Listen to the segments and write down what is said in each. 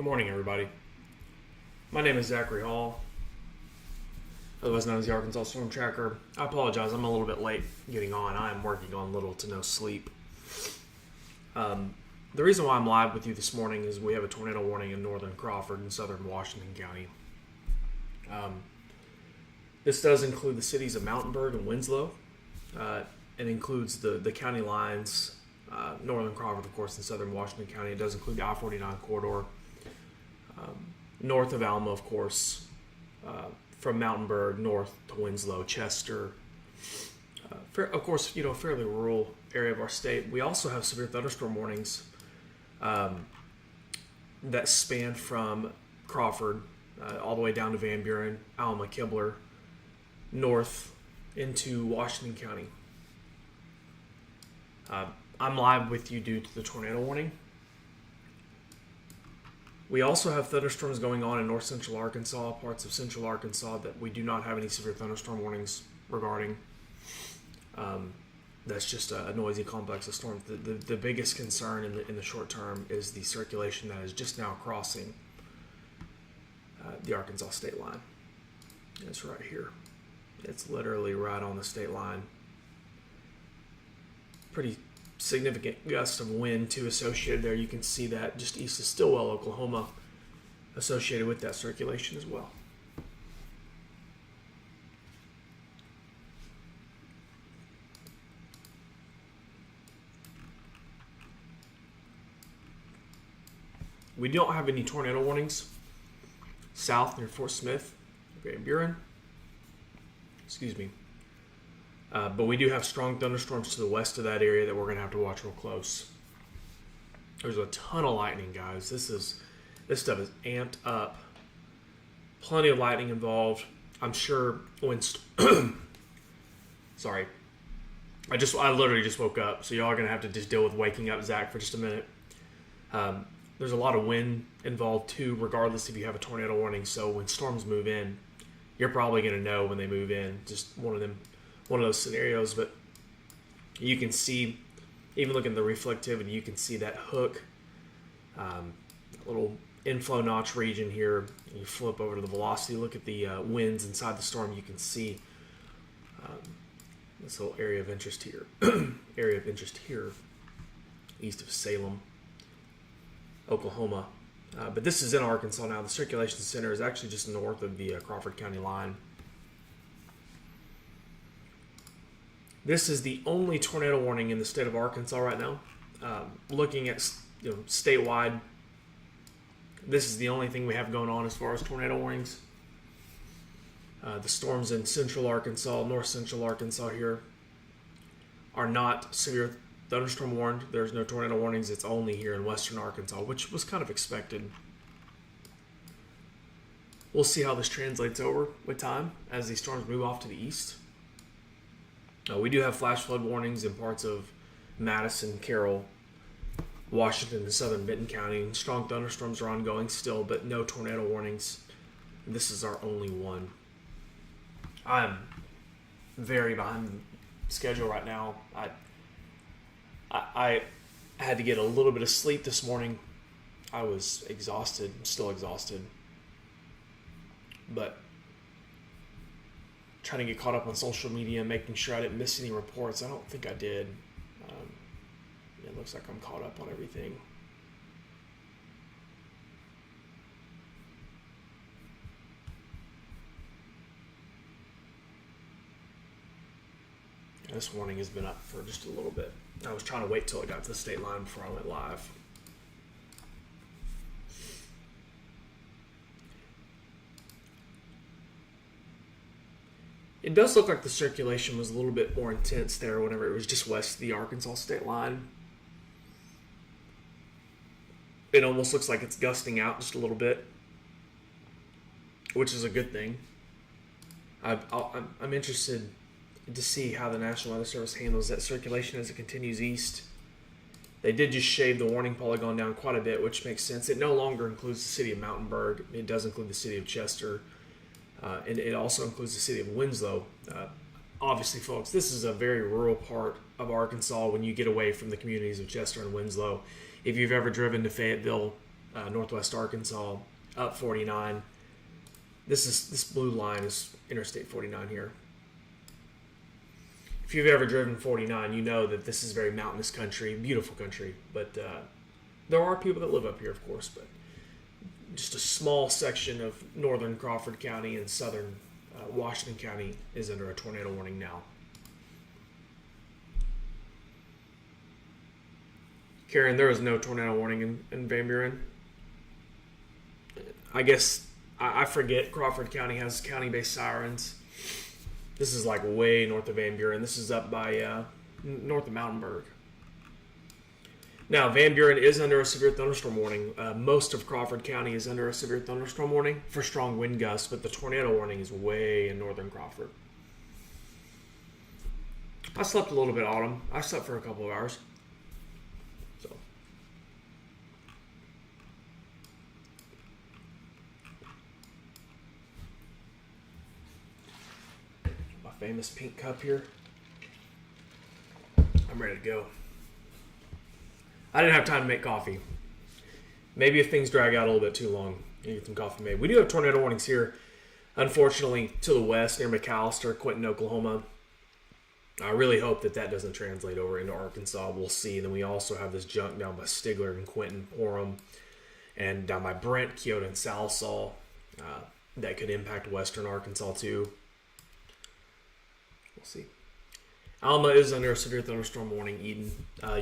Good morning, everybody. My name is Zachary Hall, otherwise known as the Arkansas Storm Tracker. I apologize, I'm a little bit late getting on. I am working on little to no sleep. The reason why I'm live with you this morning is we have a tornado warning in northern Crawford and southern Washington County. This does include the cities of Mountainburg and Winslow. It includes the county lines, northern Crawford, of course, and southern Washington County. It does include the I-49 corridor. North of Alma, of course, from Mountainburg north to Winslow, Chester. Of course, fairly rural area of our state. We also have severe thunderstorm warnings that span from Crawford all the way down to Van Buren, Alma, Kibler, north into Washington County. I'm live with you due to the tornado warning. We also have thunderstorms going on in north central Arkansas, parts of central Arkansas that we do not have any severe thunderstorm warnings regarding. That's just a noisy complex of storms. The biggest concern in the short term is the circulation that is just now crossing the Arkansas state line. It's right here. It's literally right on the state line. Pretty significant gust of wind too associated there. You can see that just east of Stillwell, Oklahoma, associated with that circulation as well. We don't have any tornado warnings south near Fort Smith, Van Buren. But we do have strong thunderstorms to the west of that area that we're going to have to watch real close. There's a ton of lightning, guys. This stuff is amped up. Plenty of lightning involved. I'm sure when... Sorry. I literally just woke up, so y'all are going to have to just deal with waking up Zach for just a minute. There's a lot of wind involved too, regardless if you have a tornado warning. So when storms move in, you're probably going to know when they move in. Just one of those scenarios. But you can see, even looking at the reflectivity, you can see that hook, little inflow notch region here. You flip over to the velocity, look at the winds inside the storm. You can see this little area of interest here. East of Salem, Oklahoma. But this is in Arkansas now. The circulation center is actually just north of the Crawford County line. This is the only tornado warning in the state of Arkansas right now. Looking at statewide, this is the only thing we have going on as far as tornado warnings. The storms in central Arkansas, north central Arkansas here are not severe thunderstorm warned. There's no tornado warnings. It's only here in western Arkansas, which was kind of expected. We'll see how this translates over with time as these storms move off to the east. We do have flash flood warnings in parts of Madison, Carroll, Washington, and southern Benton County. Strong thunderstorms are ongoing still, but no tornado warnings. This is our only one. I'm very behind schedule right now. I had to get a little bit of sleep this morning. I was exhausted, still exhausted. But trying to get caught up on social media, making sure I didn't miss any reports. I don't think I did. It looks like I'm caught up on everything. This warning has been up for just a little bit. I was trying to wait till I got to the state line before I went live. It does look like the circulation was a little bit more intense there whenever it was just west of the Arkansas state line. It almost looks like it's gusting out just a little bit, which is a good thing. I'm interested to see how the National Weather Service handles that circulation as it continues east. They did just shave the warning polygon down quite a bit, which makes sense. It no longer includes the city of Mountainburg. It does include the city of Chester. And it also includes the city of Winslow. Obviously, folks, this is a very rural part of Arkansas when you get away from the communities of Chester and Winslow. If you've ever driven to Fayetteville, northwest Arkansas, up 49. This blue line is Interstate 49 here. If you've ever driven 49, you know that this is very mountainous country, beautiful country. But there are people that live up here, of course. But just a small section of northern Crawford County and southern Washington County is under a tornado warning now. Karen, there is no tornado warning in Van Buren. I guess I forget Crawford County has county-based sirens. This is like way north of Van Buren. This is up by north of Mountainburg. Now, Van Buren is under a severe thunderstorm warning. Most of Crawford County is under a severe thunderstorm warning for strong wind gusts, but the tornado warning is way in northern Crawford. I slept a little bit, Autumn. I slept for a couple of hours. So, my famous pink cup here. I'm ready to go. I didn't have time to make coffee. Maybe if things drag out a little bit too long, you get some coffee made. We do have tornado warnings here, unfortunately, to the west near McAllister, Quinton, Oklahoma. I really hope that doesn't translate over into Arkansas. We'll see. Then we also have this junk down by Stigler and Quinton, Orem, and down by Brent, Kyoto, and Salsall that could impact western Arkansas too. We'll see. Alma is under a severe thunderstorm warning. Eden,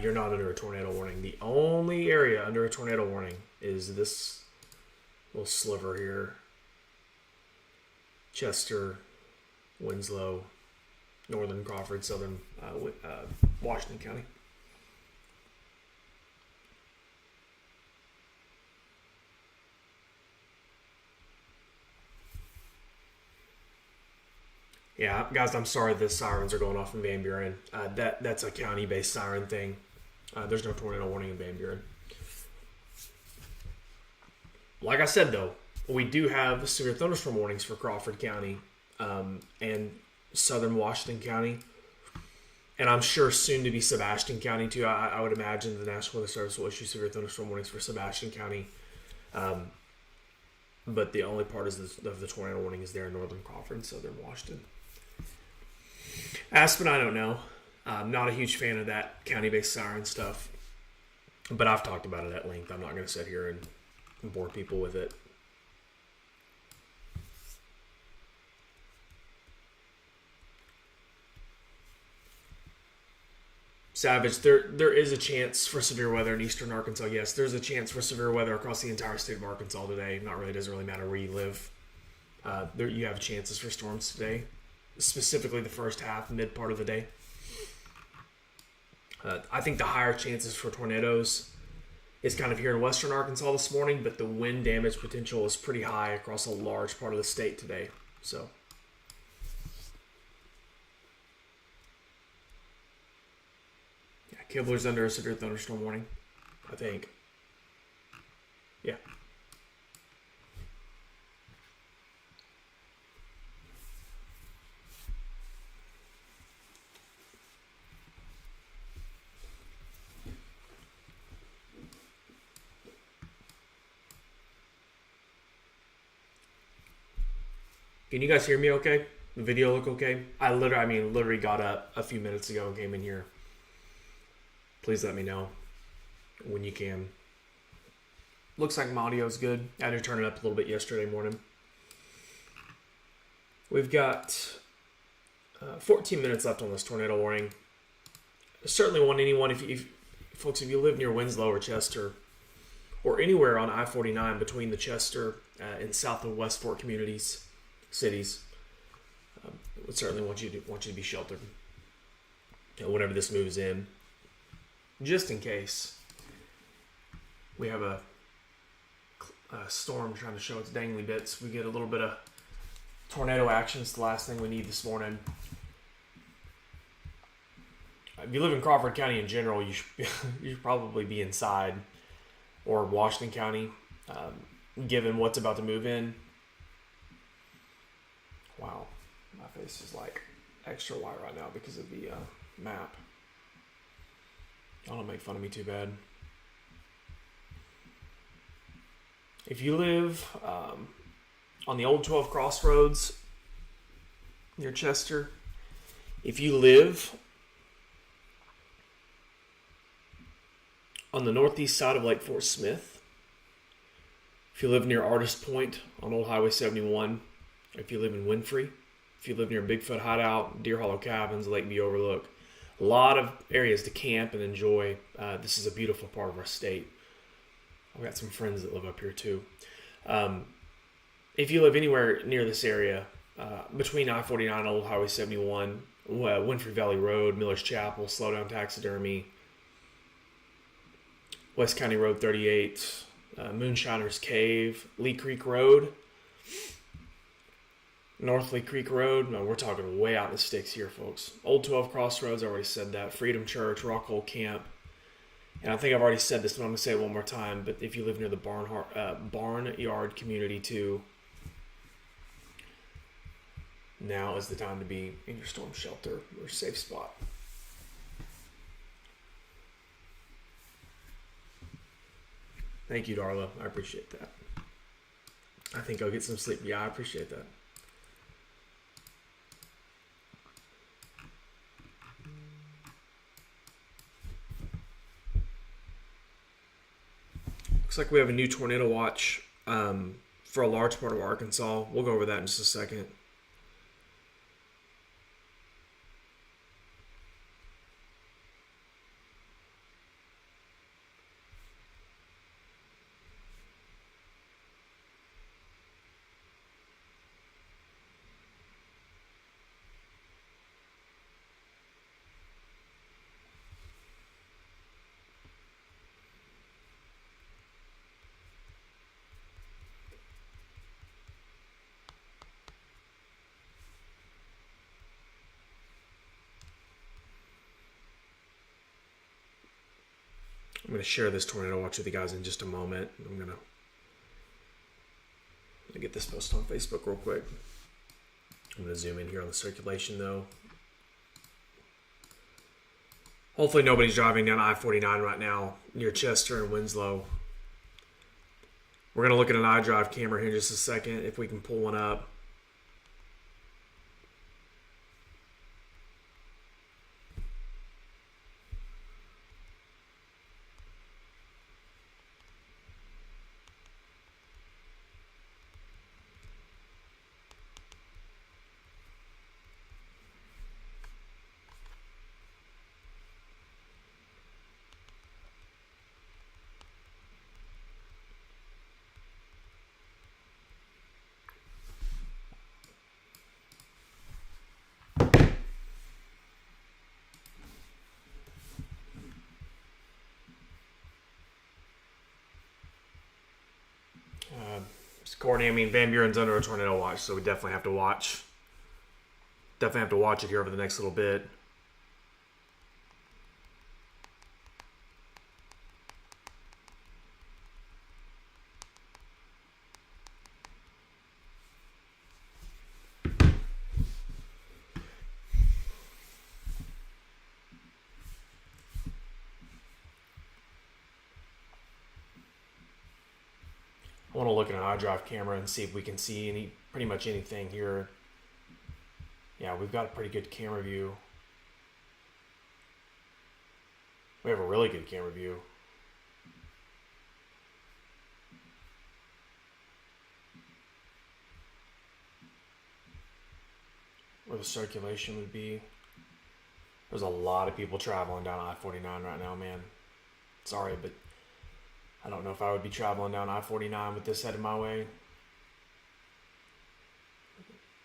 you're not under a tornado warning. The only area under a tornado warning is this little sliver here. Chester, Winslow, northern Crawford, southern Washington County. Yeah, guys, I'm sorry the sirens are going off in Van Buren. That's a county-based siren thing. There's no tornado warning in Van Buren. Like I said, though, we do have severe thunderstorm warnings for Crawford County and southern Washington County. And I'm sure soon to be Sebastian County, too. I would imagine the National Weather Service will issue severe thunderstorm warnings for Sebastian County. But the only part of the tornado warning is there in northern Crawford and southern Washington. Aspen, I don't know. I'm not a huge fan of that county-based siren stuff. But I've talked about it at length. I'm not going to sit here and bore people with it. Savage, there is a chance for severe weather in eastern Arkansas. Yes, there's a chance for severe weather across the entire state of Arkansas today. Doesn't really matter where you live. You have chances for storms today, specifically the first half, mid part of the day. I think the higher chances for tornadoes is kind of here in western Arkansas this morning, but the wind damage potential is pretty high across a large part of the state today. So. Kibler's under a severe thunderstorm warning, I think. Yeah. Can you guys hear me okay? The video look okay? I literally got up a few minutes ago and came in here. Please let me know when you can. Looks like my audio's good. I had to turn it up a little bit yesterday morning. We've got 14 minutes left on this tornado warning. I certainly want anyone, if you live near Winslow or Chester, or anywhere on I-49 between the Chester and South and West Fork cities, would certainly want you to be sheltered whenever this moves in. Just in case we have a storm trying to show its dangly bits, we get a little bit of tornado action. It's the last thing we need this morning. If you live in Crawford County in general, you should probably be inside, or Washington County, given what's about to move in. Wow, my face is like extra white right now because of the map. Y'all don't make fun of me too bad. If you live on the Old 12 Crossroads near Chester, if you live on the northeast side of Lake Fort Smith, if you live near Artist Point on Old Highway 71, if you live in Winfrey, if you live near Bigfoot Hideout, Deer Hollow Cabins, Lakeview Overlook, a lot of areas to camp and enjoy. This is a beautiful part of our state. I've got some friends that live up here too. If you live anywhere near this area, between I-49 and Old Highway 71, Winfrey Valley Road, Miller's Chapel, Slowdown Taxidermy, West County Road 38, Moonshiner's Cave, Lee Creek Road, North Lee Creek Road. No, we're talking way out in the sticks here, folks. Old 12 Crossroads, I already said that. Freedom Church, Rockhole Camp. And I think I've already said this, but I'm going to say it one more time. But if you live near the Barnyard community too, now is the time to be in your storm shelter or safe spot. Thank you, Darla. I appreciate that. I think I'll get some sleep. Yeah, I appreciate that. Looks like we have a new tornado watch for a large part of Arkansas. We'll go over that in just a second. I'm going to share this tornado watch with you guys in just a moment. I'm going to get this posted on Facebook real quick. I'm going to zoom in here on the circulation though. Hopefully nobody's driving down I-49 right now near Chester and Winslow. We're going to look at an iDrive camera here in just a second if we can pull one up. Courtney, I mean, Van Buren's under a tornado watch, so we definitely have to watch. Definitely have to watch it here over the next little bit. I want to look at an iDrive camera and see if we can see pretty much anything here. Yeah, we've got a pretty good camera view. We have a really good camera view. Where the circulation would be. There's a lot of people traveling down I-49 right now, man. Sorry, but I don't know if I would be traveling down I-49 with this headed my way.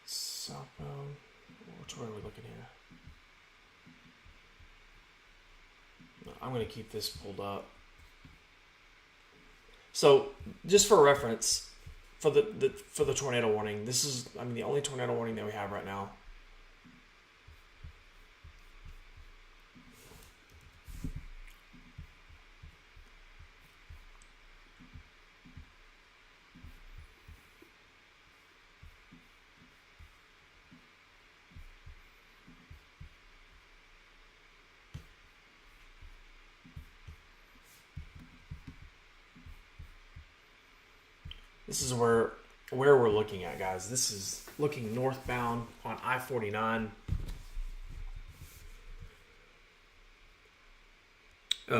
Southbound. Which way are we looking here? I'm going to keep this pulled up. So, just for reference, for the tornado warning, this is, I mean, the only tornado warning that we have right now. This is where we're looking at, guys. This is looking northbound on I-49.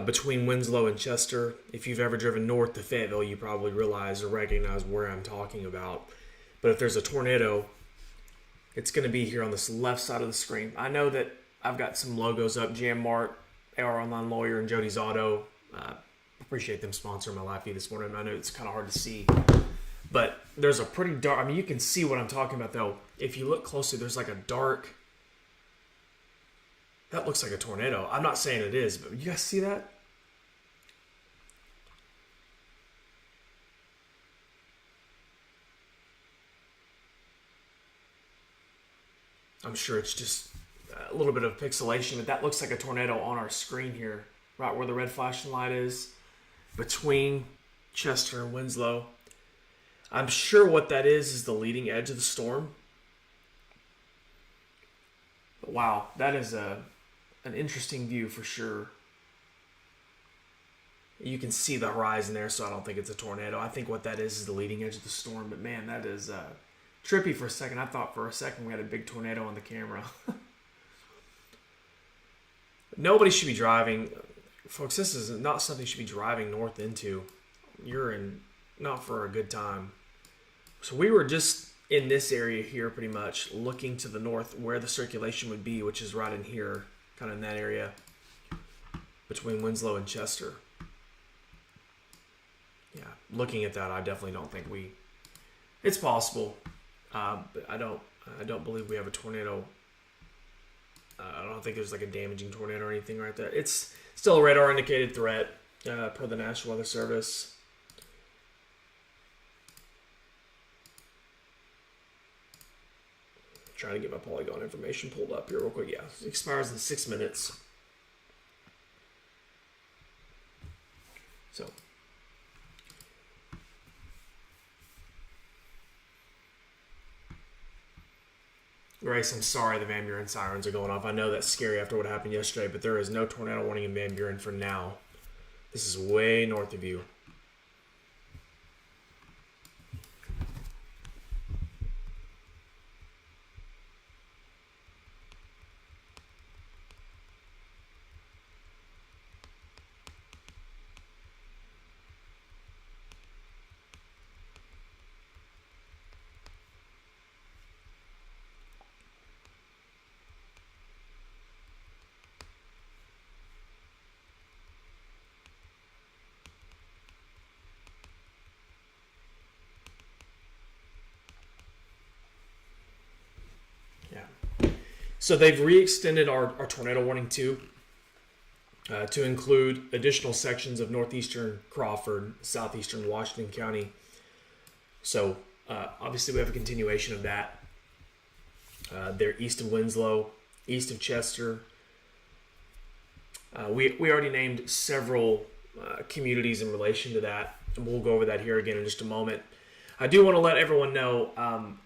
Between Winslow and Chester. If you've ever driven north to Fayetteville, you probably realize or recognize where I'm talking about. But if there's a tornado, it's going to be here on this left side of the screen. I know that I've got some logos up, Jam Mart, AR Online Lawyer, and Jody's Auto. Appreciate them sponsoring my live feed this morning. I know it's kind of hard to see. But there's a pretty dark, I mean, you can see what I'm talking about, though. If you look closely, there's like a dark, that looks like a tornado. I'm not saying it is, but you guys see that? I'm sure it's just a little bit of pixelation, but that looks like a tornado on our screen here, right where the red flashing light is, between Chester and Winslow. I'm sure what that is the leading edge of the storm. But wow, that is an interesting view for sure. You can see the horizon there, so I don't think it's a tornado. I think what that is the leading edge of the storm. But man, that is trippy for a second. I thought for a second we had a big tornado on the camera. Nobody should be driving. Folks, this is not something you should be driving north into. You're in not for a good time. So we were just in this area here pretty much, looking to the north where the circulation would be, which is right in here, kind of in that area between Winslow and Chester. Yeah, looking at that, I definitely don't think it's possible, but I don't believe we have a tornado. I don't think there's like a damaging tornado or anything right there. It's still a radar indicated threat per the National Weather Service. Trying to get my polygon information pulled up here real quick. Yeah, it expires in 6 minutes. So, Grace, I'm sorry the Van Buren sirens are going off. I know that's scary after what happened yesterday, but there is no tornado warning in Van Buren for now. This is way north of you. So they've re-extended our tornado warning too, to include additional sections of northeastern Crawford, southeastern Washington County. So obviously we have a continuation of that. They're east of Winslow, east of Chester. We already named several communities in relation to that, and we'll go over that here again in just a moment. I do want to let everyone know,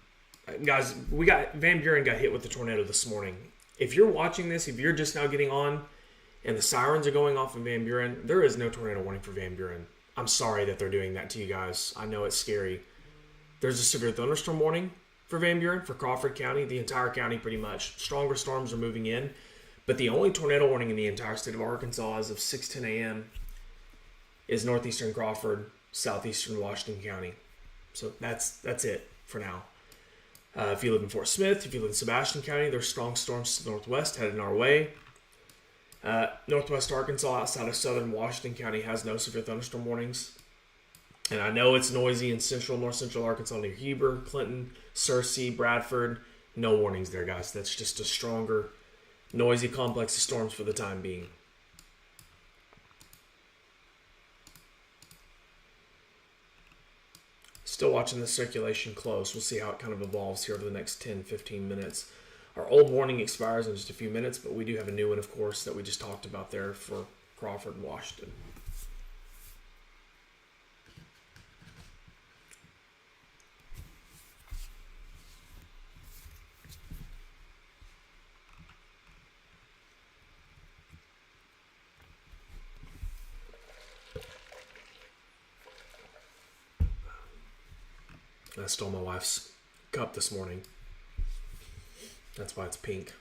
guys, Van Buren got hit with the tornado this morning. If you're watching this, if you're just now getting on and the sirens are going off in Van Buren, there is no tornado warning for Van Buren. I'm sorry that they're doing that to you guys. I know it's scary. There's a severe thunderstorm warning for Van Buren, for Crawford County, the entire county pretty much. Stronger storms are moving in. But the only tornado warning in the entire state of Arkansas as of 6:10 a.m. is northeastern Crawford, southeastern Washington County. So that's it for now. If you live in Fort Smith, if you live in Sebastian County, there's strong storms to the northwest heading our way. Northwest Arkansas outside of southern Washington County has no severe thunderstorm warnings. And I know it's noisy in north central Arkansas near Heber, Clinton, Searcy, Bradford. No warnings there, guys. That's just a stronger, noisy complex of storms for the time being. Still watching the circulation close. We'll see how it kind of evolves here over the next 10-15 minutes. Our old warning expires in just a few minutes, but we do have a new one, of course, that we just talked about there for Crawford and Washington. I stole my wife's cup this morning. That's why it's pink.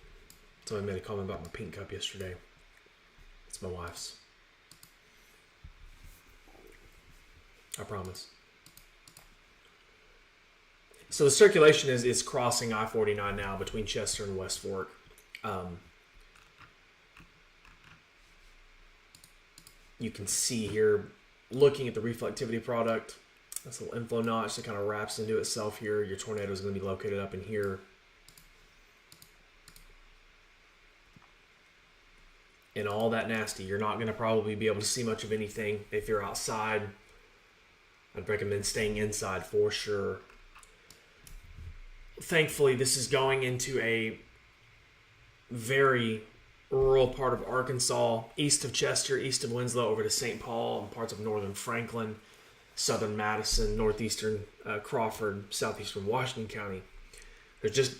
Somebody made a comment about my pink cup yesterday. It's my wife's. I promise. So the circulation is crossing I-49 now between Chester and West Fork. You can see here, looking at the reflectivity product, this little inflow notch that kind of wraps into itself here. Your tornado is going to be located up in here. And all that nasty. You're not going to probably be able to see much of anything if you're outside. I'd recommend staying inside for sure. Thankfully, this is going into a very rural part of Arkansas, east of Chester, east of Winslow, over to St. Paul, and parts of northern Franklin, southern Madison, northeastern Crawford, southeastern Washington County. There's just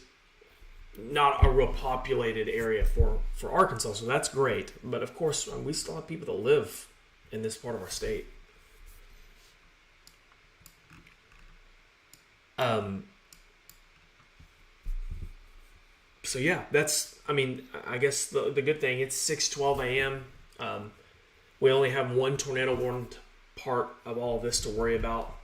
not a real populated area for Arkansas, so that's great. But of course, we still have people that live in this part of our state. So yeah, I guess the good thing, it's 6:12 a.m. We only have one tornado warned part of all of this to worry about.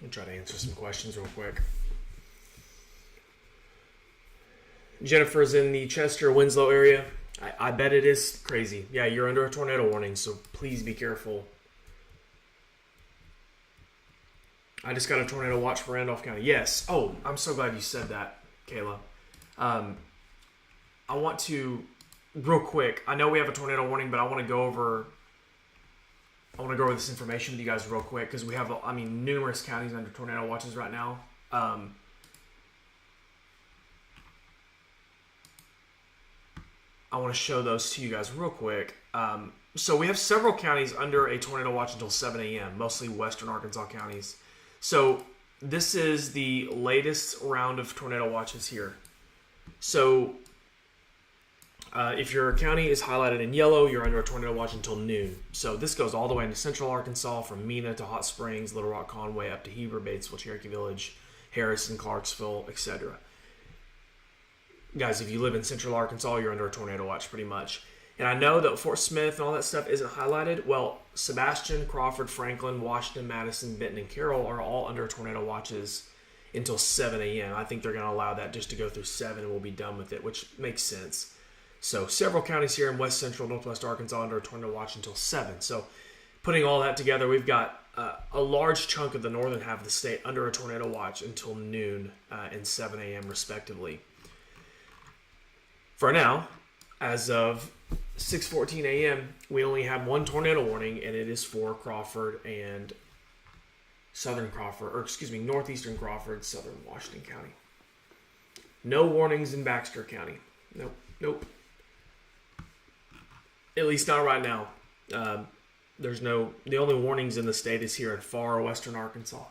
I'll try to answer some questions real quick. Jennifer's in the Chester, Winslow area. I bet it is crazy. Yeah, you're under a tornado warning, so please be careful. I just got a tornado watch for Randolph County. Yes. Oh, I'm so glad you said that, Kayla. I want to, real quick, I know we have a tornado warning, but I want to go over this information with you guys real quick, because we have, numerous counties under tornado watches right now. I want to show those to you guys real quick. So we have several counties under a tornado watch until 7 a.m., mostly western Arkansas counties. So this is the latest round of tornado watches here. So if your county is highlighted in yellow, you're under a tornado watch until noon. So this goes all the way into central Arkansas, from Mena to Hot Springs, Little Rock, Conway, up to Heber, Batesville, Cherokee Village, Harrison, Clarksville, etc. Guys, if you live in central Arkansas, you're under a tornado watch pretty much. And I know that Fort Smith and all that stuff isn't highlighted. Well, Sebastian, Crawford, Franklin, Washington, Madison, Benton, and Carroll are all under tornado watches until 7 a.m. I think they're going to allow that just to go through 7 and we'll be done with it, which makes sense. So several counties here in west central, northwest Arkansas under a tornado watch until 7. So putting all that together, we've got a large chunk of the northern half of the state under a tornado watch until noon and 7 a.m. respectively. For now, as of 6:14 a.m., we only have one tornado warning, and it is for Crawford and northeastern Crawford, southern Washington County. No warnings in Baxter County. Nope. At least not right now. The only warnings in the state is here in far western Arkansas.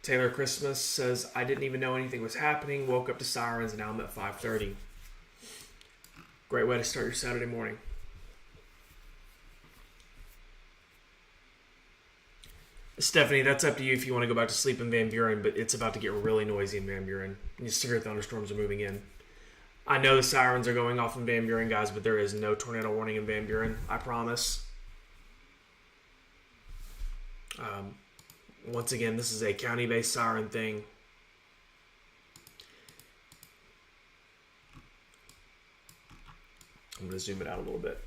Taylor Christmas says, I didn't even know anything was happening. Woke up to sirens, and now I'm at 5:30. Great way to start your Saturday morning. Stephanie, that's up to you if you want to go back to sleep in Van Buren, but it's about to get really noisy in Van Buren. And severe thunderstorms are moving in. I know the sirens are going off in Van Buren, guys, but there is no tornado warning in Van Buren. I promise. Once again, this is a county-based siren thing. I'm going to zoom it out a little bit.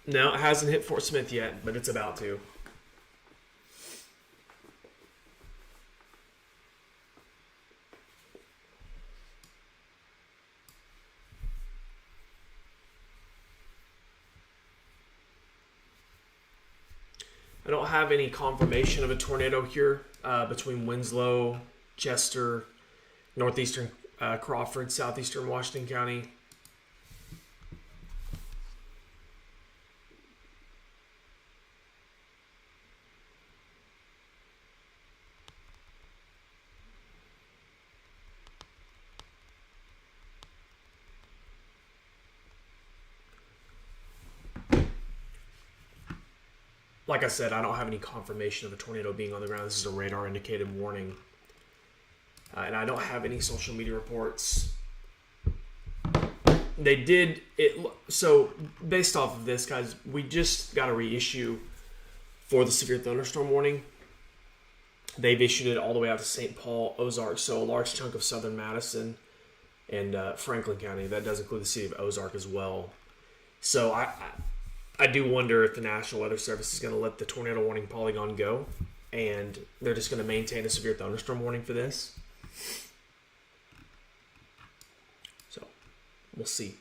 No, it hasn't hit Fort Smith yet, but it's about to. I don't have any confirmation of a tornado here between Winslow, Chester, Northeastern Crawford, southeastern Washington County. Like I said, I don't have any confirmation of a tornado being on the ground. This is a radar indicated warning. And I don't have any social media reports. They did it. So based off of this, guys, we just got a reissue for the severe thunderstorm warning. They've issued it all the way out to St. Paul, Ozark. So a large chunk of southern Madison and Franklin County. That does include the city of Ozark as well. So I do wonder if the National Weather Service is going to let the tornado warning polygon go, and they're just going to maintain a severe thunderstorm warning for this. So, we'll see.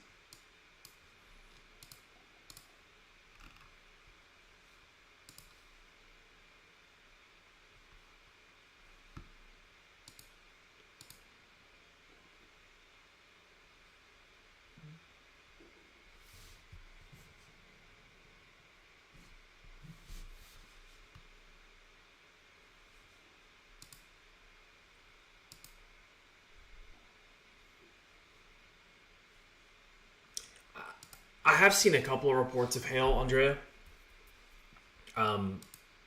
I have seen a couple of reports of hail, Andrea.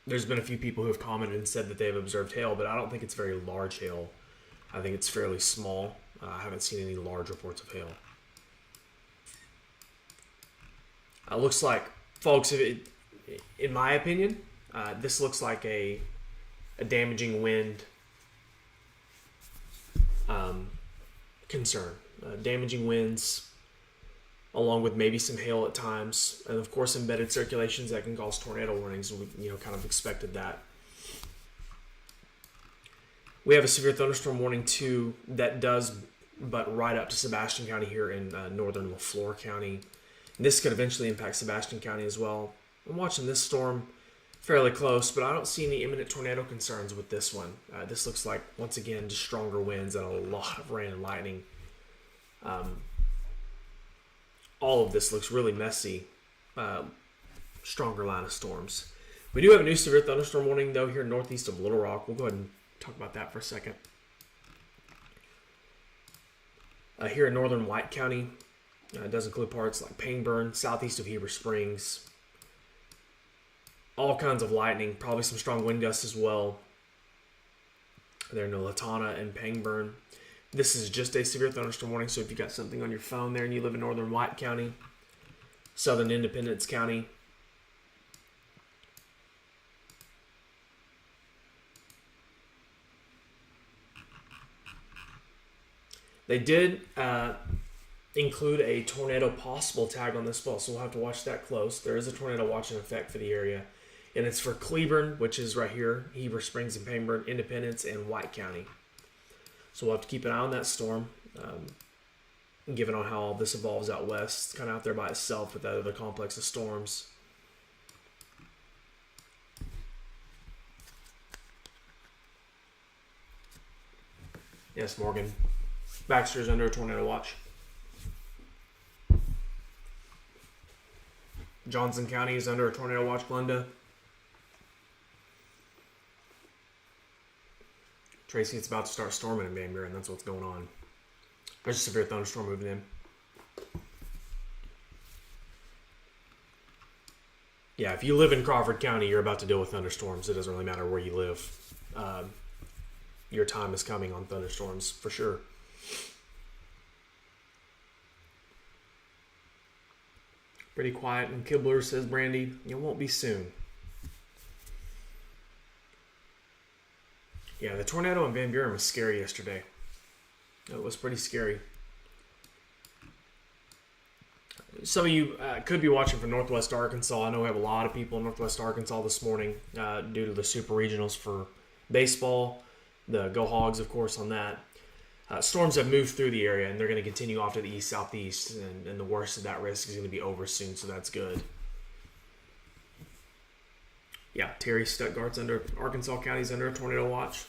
There's been a few people who have commented and said that they've observed hail, but I don't think it's very large hail. I think it's fairly small. I haven't seen any large reports of hail. Looks like, folks, in my opinion, this looks like a damaging wind concern. Damaging winds, along with maybe some hail at times, and of course embedded circulations that can cause tornado warnings. We kind of expected that. We have a severe thunderstorm warning too that does but right up to Sebastian County here in northern LaFleur County. And this could eventually impact Sebastian County as well. I'm watching this storm fairly close, but I don't see any imminent tornado concerns with this one. This looks like, once again, just stronger winds and a lot of rain and lightning. All of this looks really messy. Stronger line of storms. We do have a new severe thunderstorm warning, though, here northeast of Little Rock. We'll go ahead and talk about that for a second. Here in northern White County, it does include parts like Pangburn, southeast of Heber Springs. All kinds of lightning, probably some strong wind gusts as well. There in Latana and Pangburn. This is just a severe thunderstorm warning, so if you got something on your phone there and you live in northern White County, southern Independence County, they did include a tornado possible tag on this fall, so we'll have to watch that close. There is a tornado watch in effect for the area, and it's for Cleburne, which is right here, Heber Springs and Pangburn, Independence, and White County. So we'll have to keep an eye on that storm, given on how all this evolves out west. It's kind of out there by itself with that other complex of storms. Yes, Morgan. Baxter's under a tornado watch. Johnson County is under a tornado watch, Glenda. Tracy, it's about to start storming in Van Buren. That's what's going on. There's a severe thunderstorm moving in. Yeah, if you live in Crawford County, you're about to deal with thunderstorms. It doesn't really matter where you live. Your time is coming on thunderstorms, for sure. Pretty quiet in Kibler, says Brandy. It won't be soon. Yeah, the tornado in Van Buren was scary yesterday. It was pretty scary. Some of you could be watching from Northwest Arkansas. I know we have a lot of people in Northwest Arkansas this morning due to the Super Regionals for baseball. The Go Hogs, of course, on that. Storms have moved through the area, and they're going to continue off to the east-southeast, and the worst of that risk is going to be over soon, so that's good. Yeah, Terry Stuttgart's under Arkansas County's under a tornado watch.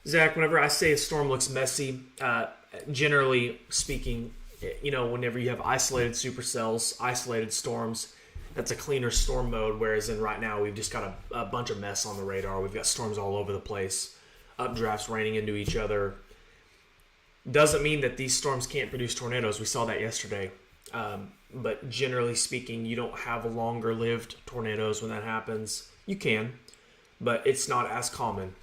Zach, whenever I say a storm looks messy, generally speaking, whenever you have isolated supercells, isolated storms, that's a cleaner storm mode. Whereas in right now, we've just got a bunch of mess on the radar. We've got storms all over the place, updrafts raining into each other. Doesn't mean that these storms can't produce tornadoes. We saw that yesterday. But generally speaking, you don't have longer-lived tornadoes when that happens. You can, but it's not as common.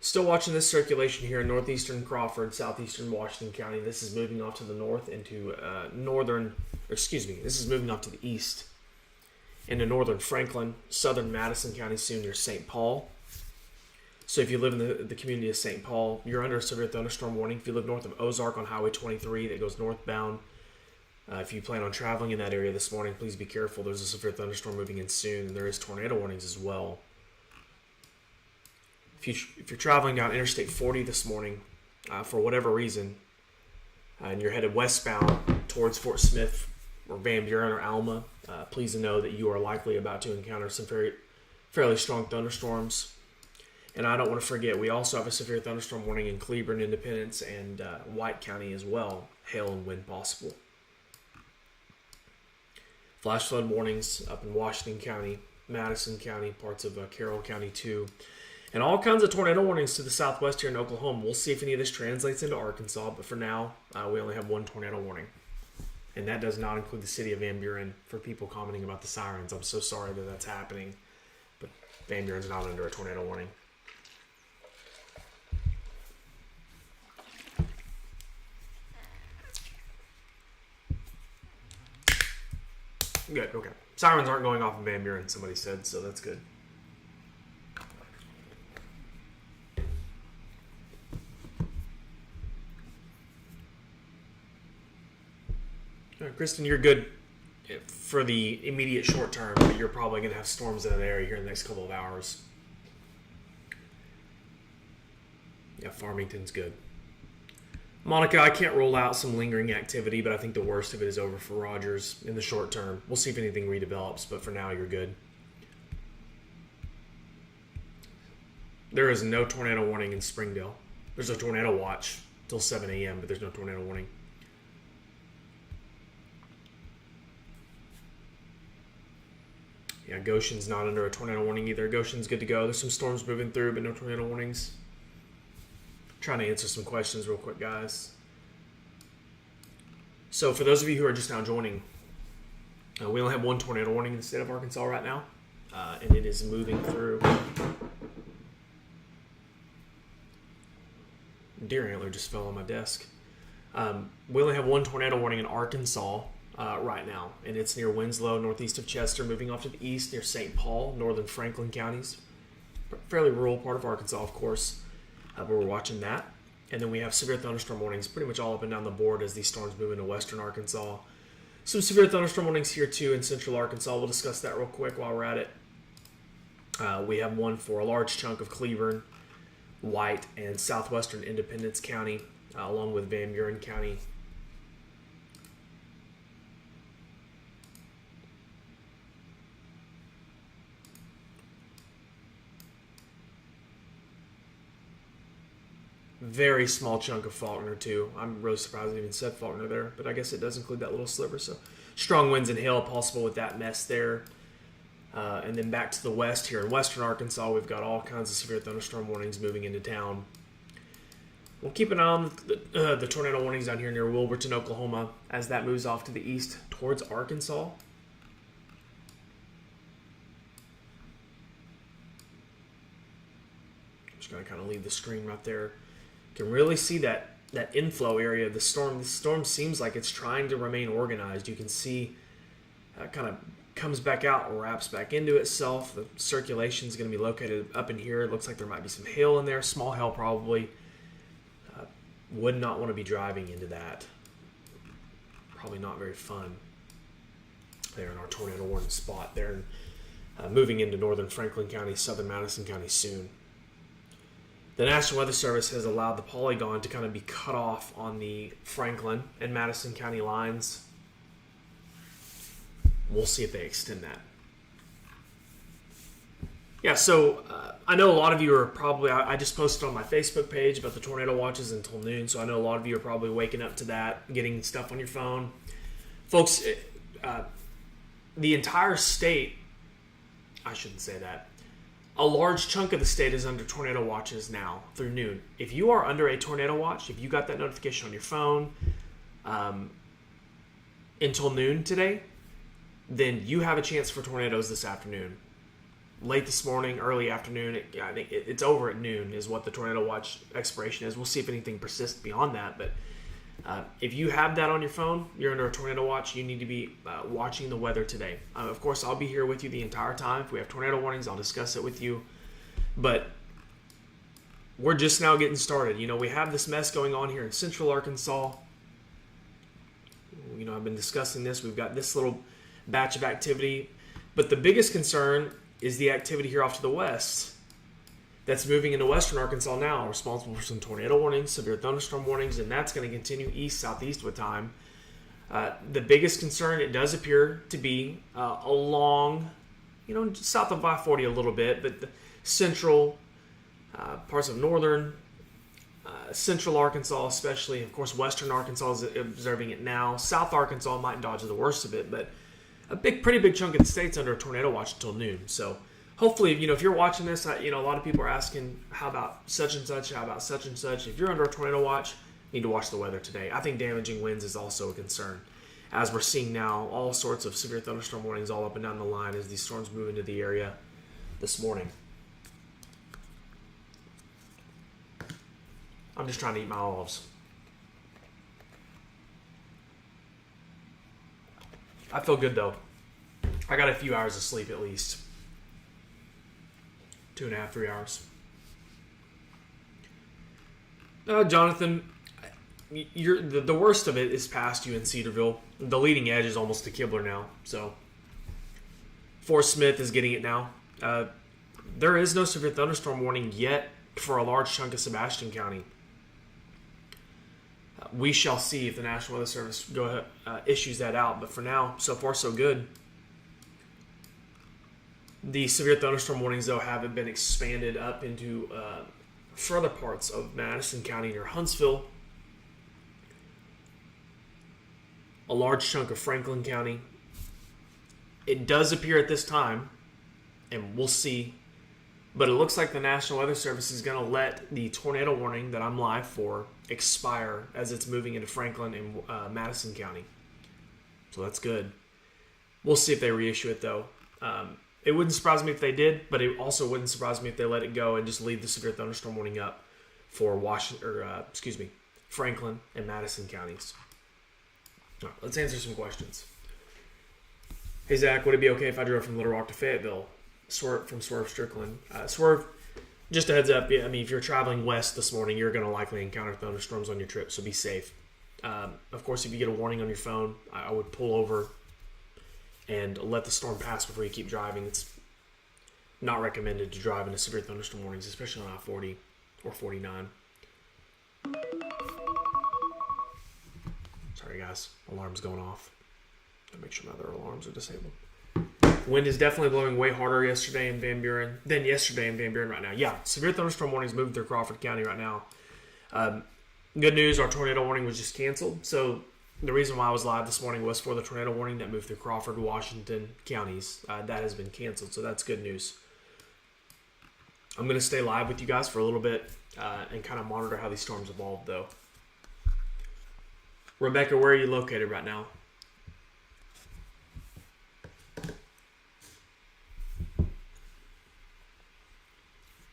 Still watching this circulation here in northeastern Crawford, southeastern Washington County. This is moving off to the north into this is moving off to the east into northern Franklin, southern Madison County, soon near St. Paul. So if you live in the community of St. Paul, you're under a severe thunderstorm warning. If you live north of Ozark on Highway 23 that goes northbound, if you plan on traveling in that area this morning, please be careful. There's a severe thunderstorm moving in soon, and there is tornado warnings as well. If you're traveling down Interstate 40 this morning, for whatever reason, and you're headed westbound towards Fort Smith or Van Buren or Alma, please know that you are likely about to encounter some fairly strong thunderstorms. And I don't want to forget, we also have a severe thunderstorm warning in Cleburne, Independence, and White County as well. Hail and wind possible. Flash flood warnings up in Washington County, Madison County, parts of Carroll County too. And all kinds of tornado warnings to the southwest here in Oklahoma. We'll see if any of this translates into Arkansas, but for now, we only have one tornado warning. And that does not include the city of Van Buren. For people commenting about the sirens, I'm so sorry that that's happening, but Van Buren's not under a tornado warning. Good, okay. Sirens aren't going off in Van Buren, somebody said, so that's good. Kristen, you're good for the immediate short term, but you're probably going to have storms in that area here in the next couple of hours. Yeah, Farmington's good. Monica, I can't rule out some lingering activity, but I think the worst of it is over for Rogers in the short term. We'll see if anything redevelops, but for now, you're good. There is no tornado warning in Springdale. There's a tornado watch till 7 a.m., but there's no tornado warning. Yeah, Goshen's not under a tornado warning either. Goshen's good to go. There's some storms moving through, but no tornado warnings. Trying to answer some questions real quick, guys. So for those of you who are just now joining, we only have one tornado warning in the state of Arkansas right now, and it is moving through. Deer antler just fell on my desk. We only have one tornado warning in Arkansas right now, and it's near Winslow, northeast of Chester, moving off to the east near St. Paul, northern Franklin counties. Fairly rural part of Arkansas, of course, but we're watching that. And then we have severe thunderstorm warnings pretty much all up and down the board as these storms move into western Arkansas. Some severe thunderstorm warnings here too in central Arkansas. We'll discuss that real quick while we're at it. We have one for a large chunk of Cleburne, White, and southwestern Independence County, along with Van Buren County. Very small chunk of Faulkner too. I'm really surprised it even said Faulkner there, but I guess it does include that little sliver. So strong winds and hail possible with that mess there. And then back to the west here in western Arkansas, we've got all kinds of severe thunderstorm warnings moving into town. We'll keep an eye on the tornado warnings down here near Wilburton, Oklahoma, as that moves off to the east towards Arkansas. I'm just going to kind of leave the screen right there. You can really see that inflow area of the storm. The storm seems like it's trying to remain organized. You can see kind of comes back out, wraps back into itself. The circulation is going to be located up in here. It looks like there might be some hail in there, small hail probably. Would not want to be driving into that. Probably not very fun. There in our tornado warning spot there. Moving into northern Franklin County, southern Madison County soon. The National Weather Service has allowed the polygon to kind of be cut off on the Franklin and Madison County lines. We'll see if they extend that. Yeah, so I know a lot of you are probably, I just posted on my Facebook page about the tornado watches until noon, so I know a lot of you are probably waking up to that, getting stuff on your phone. Folks, the entire state, I shouldn't say that, a large chunk of the state is under tornado watches now through noon. If you are under a tornado watch, if you got that notification on your phone until noon today, then you have a chance for tornadoes this afternoon. Late this morning, early afternoon, I think it's over at noon is what the tornado watch expiration is. We'll see if anything persists beyond that. But if you have that on your phone, you're under a tornado watch, you need to be watching the weather today. Of course, I'll be here with you the entire time. If we have tornado warnings, I'll discuss it with you. But we're just now getting started. You know, we have this mess going on here in central Arkansas. You know, I've been discussing this. We've got this little batch of activity. But the biggest concern is the activity here off to the west that's moving into western Arkansas now, responsible for some tornado warnings, severe thunderstorm warnings, and that's going to continue east, southeast with time. The biggest concern, it does appear to be along, you know, south of I-40 a little bit, but the central parts of northern, central Arkansas especially, of course, western Arkansas is observing it now. South Arkansas might dodge the worst of it, but a pretty big chunk of the state's under a tornado watch until noon. So hopefully, you know, if you're watching this, you know, a lot of people are asking, how about such and such? How about such and such? If you're under a tornado watch, you need to watch the weather today. I think damaging winds is also a concern. As we're seeing now, all sorts of severe thunderstorm warnings all up and down the line as these storms move into the area this morning. I'm just trying to eat my olives. I feel good though. I got a few hours of sleep at least. 2.5, 3 hours. Jonathan, you're the worst of it is past you in Cedarville. The leading edge is almost to Kibler now. So Fort Smith is getting it now. There is no severe thunderstorm warning yet for a large chunk of Sebastian County. We shall see if the National Weather Service issues that out. But for now, so far so good. The severe thunderstorm warnings, though, haven't been expanded up into further parts of Madison County near Huntsville. A large chunk of Franklin County. It does appear at this time, and we'll see, but it looks like the National Weather Service is going to let the tornado warning that I'm live for expire as it's moving into Franklin and Madison County. So that's good. We'll see if they reissue it, though. It wouldn't surprise me if they did, but it also wouldn't surprise me if they let it go and just leave the severe thunderstorm warning up for Franklin and Madison counties. All right, let's answer some questions. Hey Zach, would it be okay if I drove from Little Rock to Fayetteville? From Swerve Strickland. Swerve, just a heads up. I mean, if you're traveling west this morning, you're going to likely encounter thunderstorms on your trip, so be safe. Of course, if you get a warning on your phone, I would pull over and let the storm pass before you keep driving. It's not recommended to drive into severe thunderstorm warnings, especially on I-40 or 49. Sorry guys, alarm's going off. Gotta make sure my other alarms are disabled. Wind is definitely blowing way harder than yesterday in Van Buren right now. Yeah, severe thunderstorm warnings moving through Crawford County right now. Good news, our tornado warning was just canceled. So the reason why I was live this morning was for the tornado warning that moved through Crawford, Washington counties. That has been canceled, so that's good news. I'm going to stay live with you guys for a little bit and kind of monitor how these storms evolve, though. Rebecca, where are you located right now?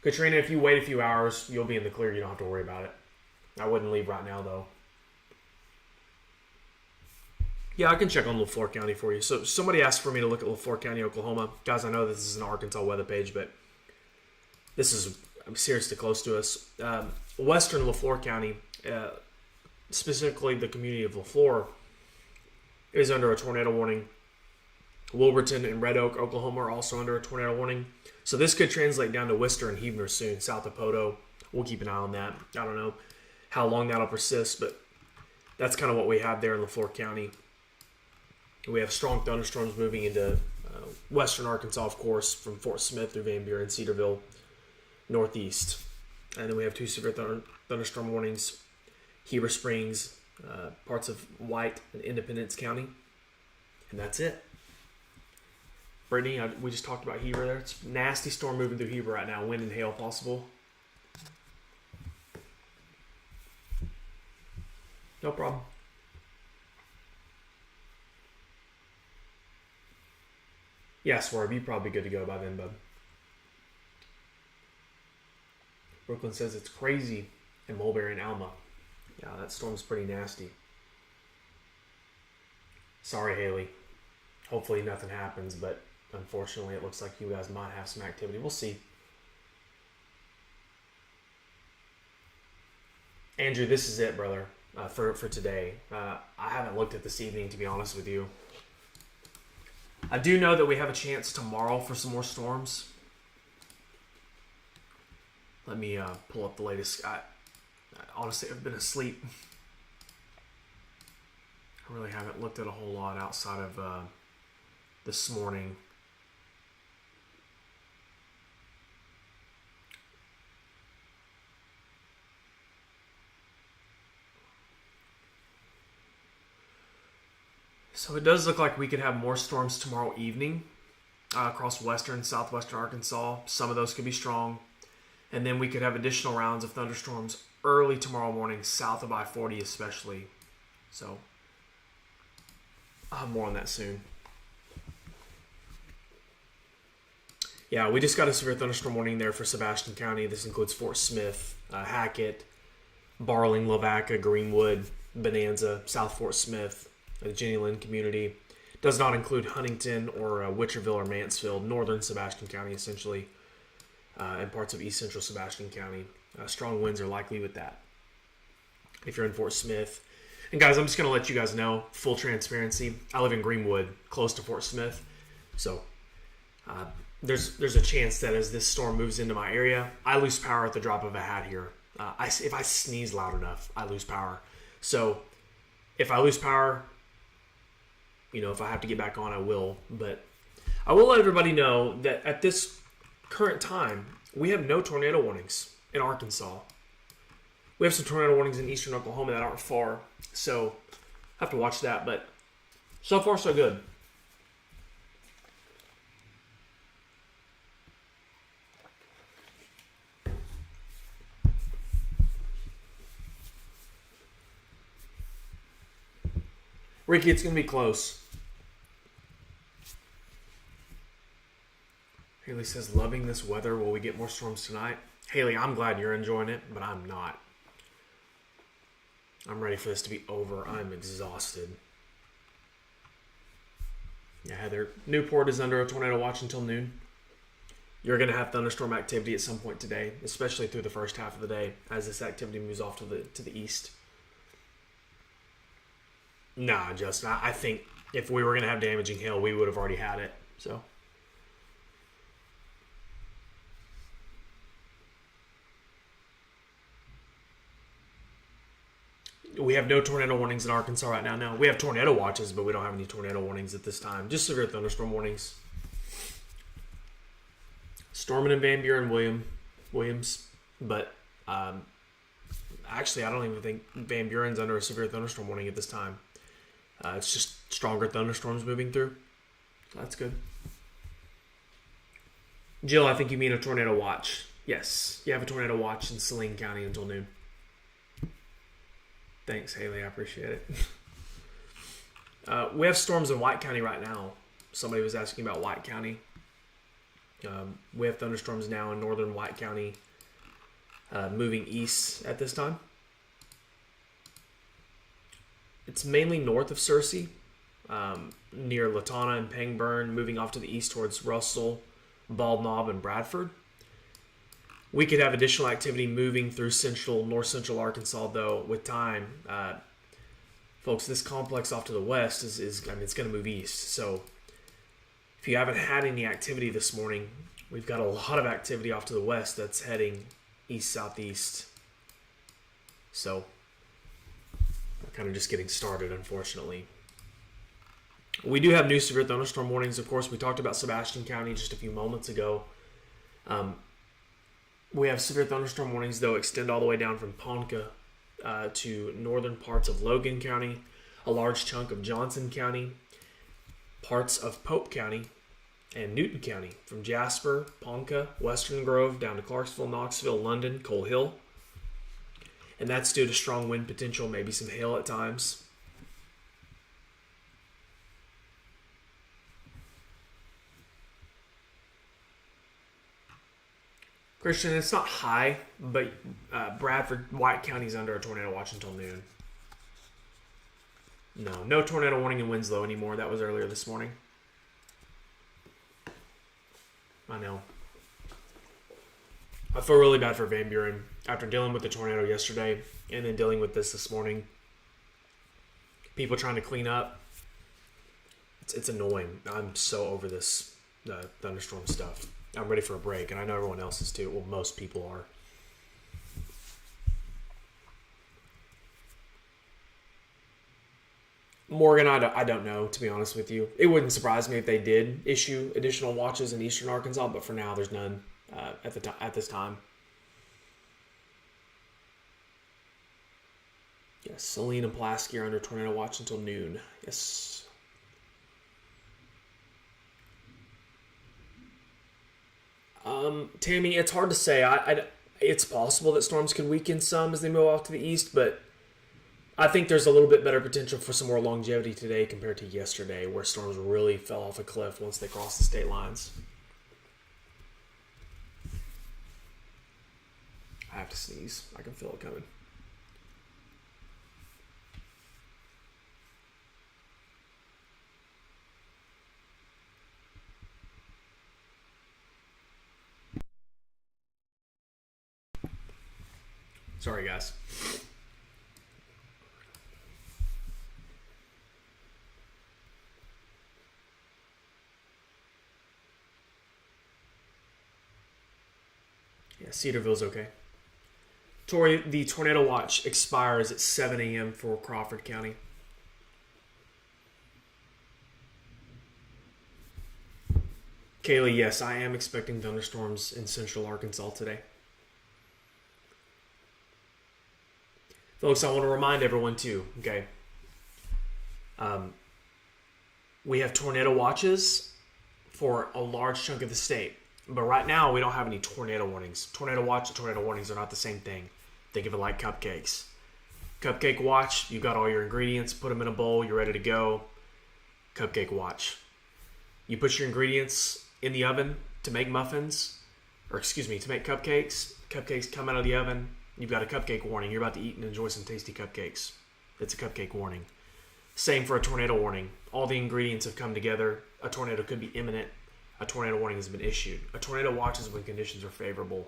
Katrina, if you wait a few hours, you'll be in the clear. You don't have to worry about it. I wouldn't leave right now, though. Yeah, I can check on LaFleur County for you. So somebody asked for me to look at LaFleur County, Oklahoma. Guys, I know this is an Arkansas weather page, but this is seriously close to us. Western LaFleur County, specifically the community of LaFleur, is under a tornado warning. Wilburton and Red Oak, Oklahoma, are also under a tornado warning. So this could translate down to Worcester and Heber soon, south of Poto. We'll keep an eye on that. I don't know how long that'll persist, but that's kind of what we have there in LaFleur County. We have strong thunderstorms moving into western Arkansas, of course, from Fort Smith through Van Buren, Cedarville, northeast. And then we have 2 severe thunderstorm warnings, Heber Springs, parts of White and Independence County. And that's it. Brittany, we just talked about Heber there. It's a nasty storm moving through Heber right now. Wind and hail possible. No problem. Yeah, Swerve, you'd probably be good to go by then, bud. Brooklyn says it's crazy in Mulberry and Alma. Yeah, that storm's pretty nasty. Sorry, Haley. Hopefully nothing happens, but unfortunately it looks like you guys might have some activity. We'll see. Andrew, this is it, brother, for today. I haven't looked at this evening, to be honest with you. I do know that we have a chance tomorrow for some more storms. Let me pull up the latest. Honestly, I've been asleep. I really haven't looked at a whole lot outside of this morning. So it does look like we could have more storms tomorrow evening across western, southwestern Arkansas. Some of those could be strong. And then we could have additional rounds of thunderstorms early tomorrow morning, south of I-40 especially. So I'll have more on that soon. Yeah, we just got a severe thunderstorm warning there for Sebastian County. This includes Fort Smith, Hackett, Barling, Lavaca, Greenwood, Bonanza, South Fort Smith, the Jenny Lynn community. Does not include Huntington or Witcherville or Mansfield, northern Sebastian County essentially, and parts of east central Sebastian County. Strong winds are likely with that if you're in Fort Smith. And guys, I'm just going to let you guys know, full transparency, I live in Greenwood, close to Fort Smith. So there's a chance that as this storm moves into my area, I lose power at the drop of a hat here. If I sneeze loud enough, I lose power. So if I lose power, if I have to get back on, I will. But I will let everybody know that at this current time, we have no tornado warnings in Arkansas. We have some tornado warnings in eastern Oklahoma that aren't far, so I have to watch that. But so far, so good. Ricky, it's going to be close. Haley says, loving this weather. Will we get more storms tonight? Haley, I'm glad you're enjoying it, but I'm not. I'm ready for this to be over. I'm exhausted. Yeah, Heather, Newport is under a tornado watch until noon. You're going to have thunderstorm activity at some point today, especially through the first half of the day as this activity moves off to the east. Nah, Justin, I think if we were going to have damaging hail, we would have already had it. So we have no tornado warnings in Arkansas right now. No, we have tornado watches, but we don't have any tornado warnings at this time. Just severe thunderstorm warnings. Storming in Van Buren, Williams, but actually, I don't even think Van Buren's under a severe thunderstorm warning at this time. It's just stronger thunderstorms moving through. That's good. Jill, I think you mean a tornado watch. Yes, you have a tornado watch in Saline County until noon. Thanks, Haley. I appreciate it. We have storms in White County right now. Somebody was asking about White County. We have thunderstorms now in northern White County moving east at this time. It's mainly north of Searcy, near Latana and Pangburn, moving off to the east towards Russell, Bald Knob, and Bradford. We could have additional activity moving through north central Arkansas, though, with time. Folks, this complex off to the west is it's going to move east. So if you haven't had any activity this morning, we've got a lot of activity off to the west that's heading east-southeast. So we're kind of just getting started, unfortunately. We do have new severe thunderstorm warnings. Of course, we talked about Sebastian County just a few moments ago. We have severe thunderstorm warnings, though, extend all the way down from Ponca to northern parts of Logan County, a large chunk of Johnson County, parts of Pope County, and Newton County, from Jasper, Ponca, Western Grove, down to Clarksville, Knoxville, London, Coal Hill. And that's due to strong wind potential, maybe some hail at times. Christian, it's not high, but Bradford, White County's under a tornado watch until noon. No tornado warning in Winslow anymore. That was earlier this morning. I know. I feel really bad for Van Buren after dealing with the tornado yesterday and then dealing with this morning. People trying to clean up. It's annoying. I'm so over this thunderstorm stuff. I'm ready for a break, and I know everyone else is too. Well, most people are. Morgan, I don't know, to be honest with you. It wouldn't surprise me if they did issue additional watches in eastern Arkansas, but for now, there's none at this time. Yes, Saline and Pulaski are under tornado watch until noon. Yes. Tammy, it's hard to say. It's possible that storms could weaken some as they move off to the east, but I think there's a little bit better potential for some more longevity today compared to yesterday, where storms really fell off a cliff once they crossed the state lines. I have to sneeze. I can feel it coming. Sorry, guys. Yeah, Cedarville's okay. Tori, the tornado watch expires at 7 a.m. for Crawford County. Kaylee, yes, I am expecting thunderstorms in central Arkansas today. Folks, I want to remind everyone too, okay? We have tornado watches for a large chunk of the state. But right now, we don't have any tornado warnings. Tornado watch and tornado warnings are not the same thing. Think of it like cupcakes. Cupcake watch, you got all your ingredients, put them in a bowl, you're ready to go. Cupcake watch. You put your ingredients in the oven to make muffins, to make cupcakes. Cupcakes come out of the oven. You've got a cupcake warning. You're about to eat and enjoy some tasty cupcakes. It's a cupcake warning. Same for a tornado warning. All the ingredients have come together. A tornado could be imminent. A tornado warning has been issued. A tornado watch is when conditions are favorable.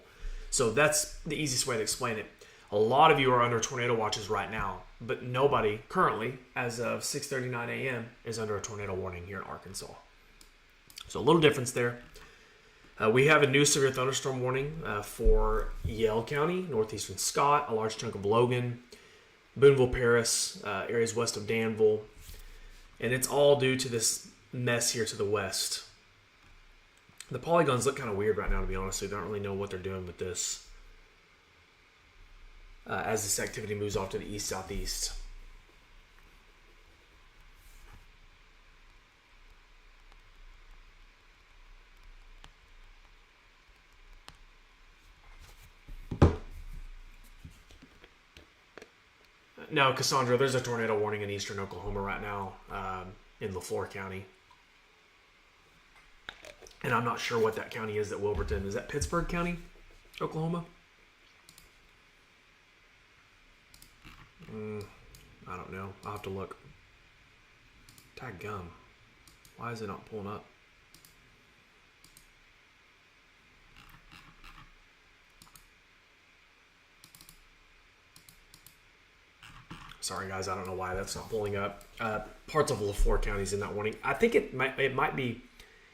So that's the easiest way to explain it. A lot of you are under tornado watches right now, but nobody currently, as of 6:39 a.m., is under a tornado warning here in Arkansas. So a little difference there. We have a new severe thunderstorm warning for Yell County, northeastern Scott, a large chunk of Logan, Boonville, Paris, areas west of Danville. And it's all due to this mess here to the west. The polygons look kind of weird right now, to be honest. I don't really know what they're doing with this as this activity moves off to the east-southeast. No, Cassandra, there's a tornado warning in eastern Oklahoma right now in LaFleur County. And I'm not sure what that county is that Wilburton. Is that Pittsburgh County, Oklahoma? I don't know. I'll have to look. Tag gum. Why is it not pulling up? Sorry, guys. I don't know why that's not pulling up. Parts of LaFleur County is in that warning. I think it might be.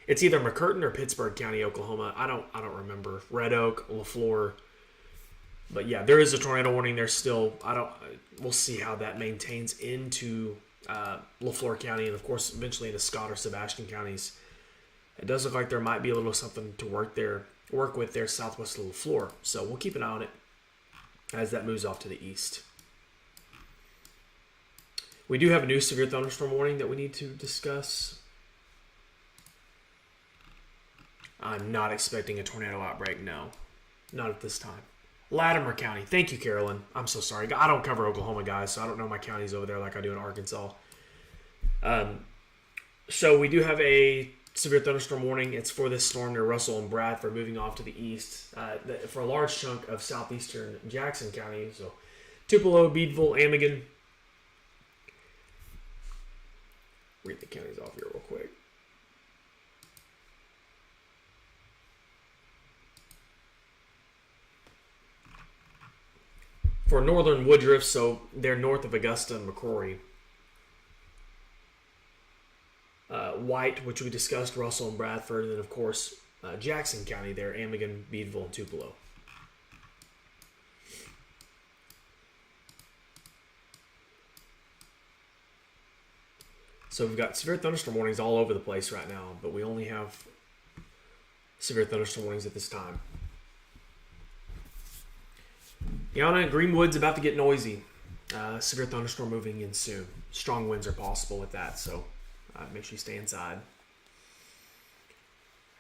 It's either McCurtain or Pittsburgh County, Oklahoma. I don't remember. Red Oak, LaFleur. But yeah, there is a tornado warning there still. We'll see how that maintains into Leflore County, and of course eventually into Scott or Sebastian counties. It does look like there might be a little something to work with there southwest of Leflore. So we'll keep an eye on it as that moves off to the east. We do have a new severe thunderstorm warning that we need to discuss. I'm not expecting a tornado outbreak, no. Not at this time. Latimer County. Thank you, Carolyn. I'm so sorry. I don't cover Oklahoma, guys, so I don't know my counties over there like I do in Arkansas. So we do have a severe thunderstorm warning. It's for this storm near Russell and Bradford moving off to the east for a large chunk of southeastern Jackson County. So Tupelo, Beadville, Amigan. Read the counties off here real quick. For northern Woodruff, so they're north of Augusta and McCrory. White, which we discussed, Russell and Bradford, and then of course Jackson County there, Amigan, Beadville, and Tupelo. So we've got severe thunderstorm warnings all over the place right now, but we only have severe thunderstorm warnings at this time. Yana, Greenwood's about to get noisy. Severe thunderstorm moving in soon. Strong winds are possible with that, so make sure you stay inside.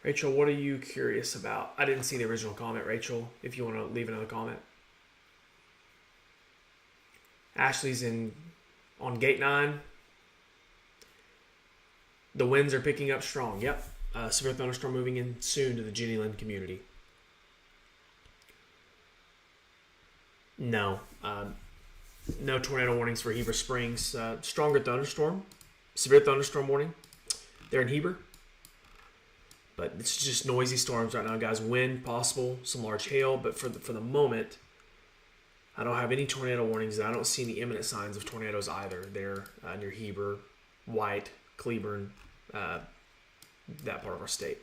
Rachel, what are you curious about? I didn't see the original comment, Rachel, if you want to leave another comment. Ashley's on gate 9. The winds are picking up strong. Yep. Severe thunderstorm moving in soon to the Jenny Lind community. No. No tornado warnings for Heber Springs. Stronger thunderstorm. Severe thunderstorm warning. They're in Heber. But it's just noisy storms right now, guys. Wind possible, some large hail. But for the moment, I don't have any tornado warnings. I don't see any imminent signs of tornadoes either. They're near Heber, White, Cleburne, that part of our state.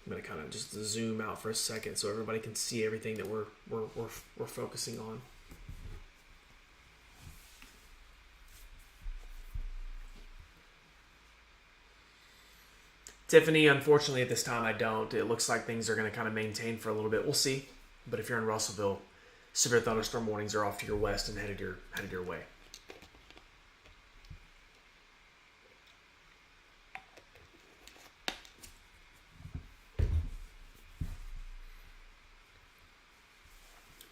I'm going to kind of just zoom out for a second so everybody can see everything that we're focusing on. Tiffany, unfortunately at this time I don't. It looks like things are going to kind of maintain for a little bit. We'll see. But if you're in Russellville, severe thunderstorm warnings are off to your west and headed your way.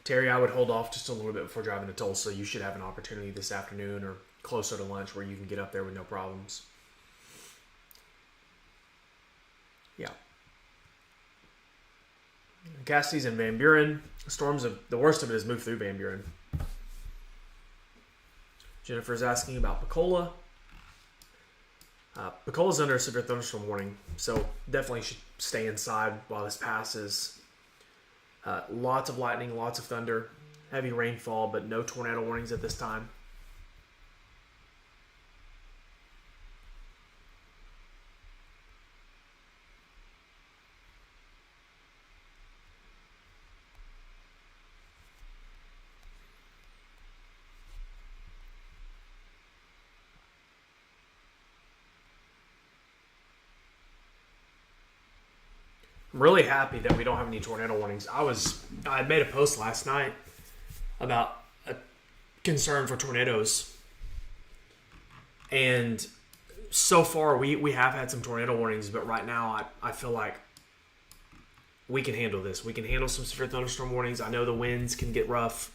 Terry, I would hold off just a little bit before driving to Tulsa. You should have an opportunity this afternoon or closer to lunch where you can get up there with no problems. Yeah. Cassidy's in Van Buren. The worst of it has moved through Van Buren. Jennifer's asking about Pecola. Pecola's under a severe thunderstorm warning, so definitely should stay inside while this passes. Lots of lightning, lots of thunder, heavy rainfall, but no tornado warnings at this time. I'm really happy that we don't have any tornado warnings. I made a post last night about a concern for tornadoes. And so far we have had some tornado warnings, but right now I feel like we can handle this. We can handle some severe thunderstorm warnings. I know the winds can get rough.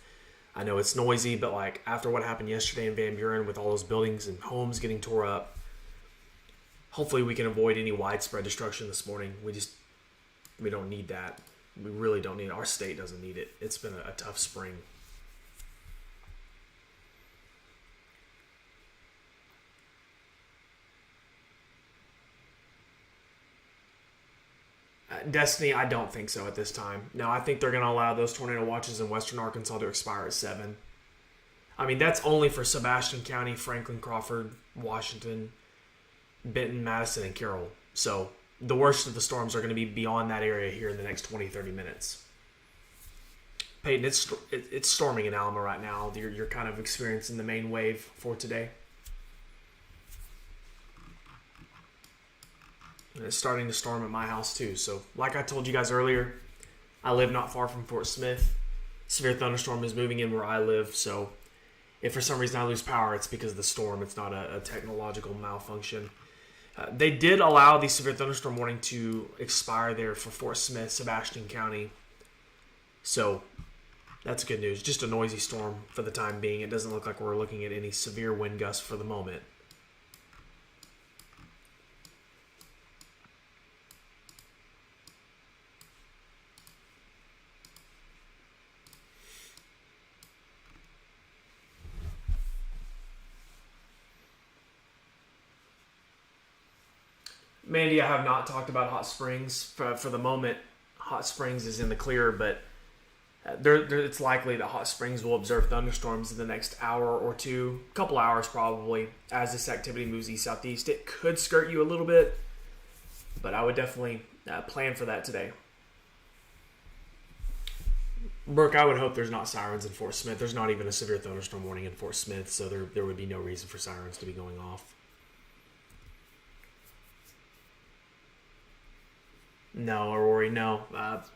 I know it's noisy, but like after what happened yesterday in Van Buren with all those buildings and homes getting tore up, hopefully we can avoid any widespread destruction this morning. We don't need that. We really don't need it. Our state doesn't need it. It's been a tough spring. Destiny, I don't think so at this time. No, I think they're going to allow those tornado watches in western Arkansas to expire at 7. I mean, that's only for Sebastian County, Franklin, Crawford, Washington, Benton, Madison, and Carroll. So the worst of the storms are going to be beyond that area here in the next 20-30 minutes. Peyton, it's storming in Alma right now. You're kind of experiencing the main wave for today. And it's starting to storm at my house too. So like I told you guys earlier, I live not far from Fort Smith. Severe thunderstorm is moving in where I live, so if for some reason I lose power, it's because of the storm. It's not a technological malfunction. They did allow the severe thunderstorm warning to expire there for Fort Smith, Sebastian County. So that's good news. Just a noisy storm for the time being. It doesn't look like we're looking at any severe wind gusts for the moment. Mandy, I have not talked about Hot Springs. For the moment, Hot Springs is in the clear, but it's likely that Hot Springs will observe thunderstorms in the next hour or two, couple hours probably, as this activity moves east-southeast. It could skirt you a little bit, but I would definitely plan for that today. Brooke, I would hope there's not sirens in Fort Smith. There's not even a severe thunderstorm warning in Fort Smith, so there would be no reason for sirens to be going off. No, Aurori, no.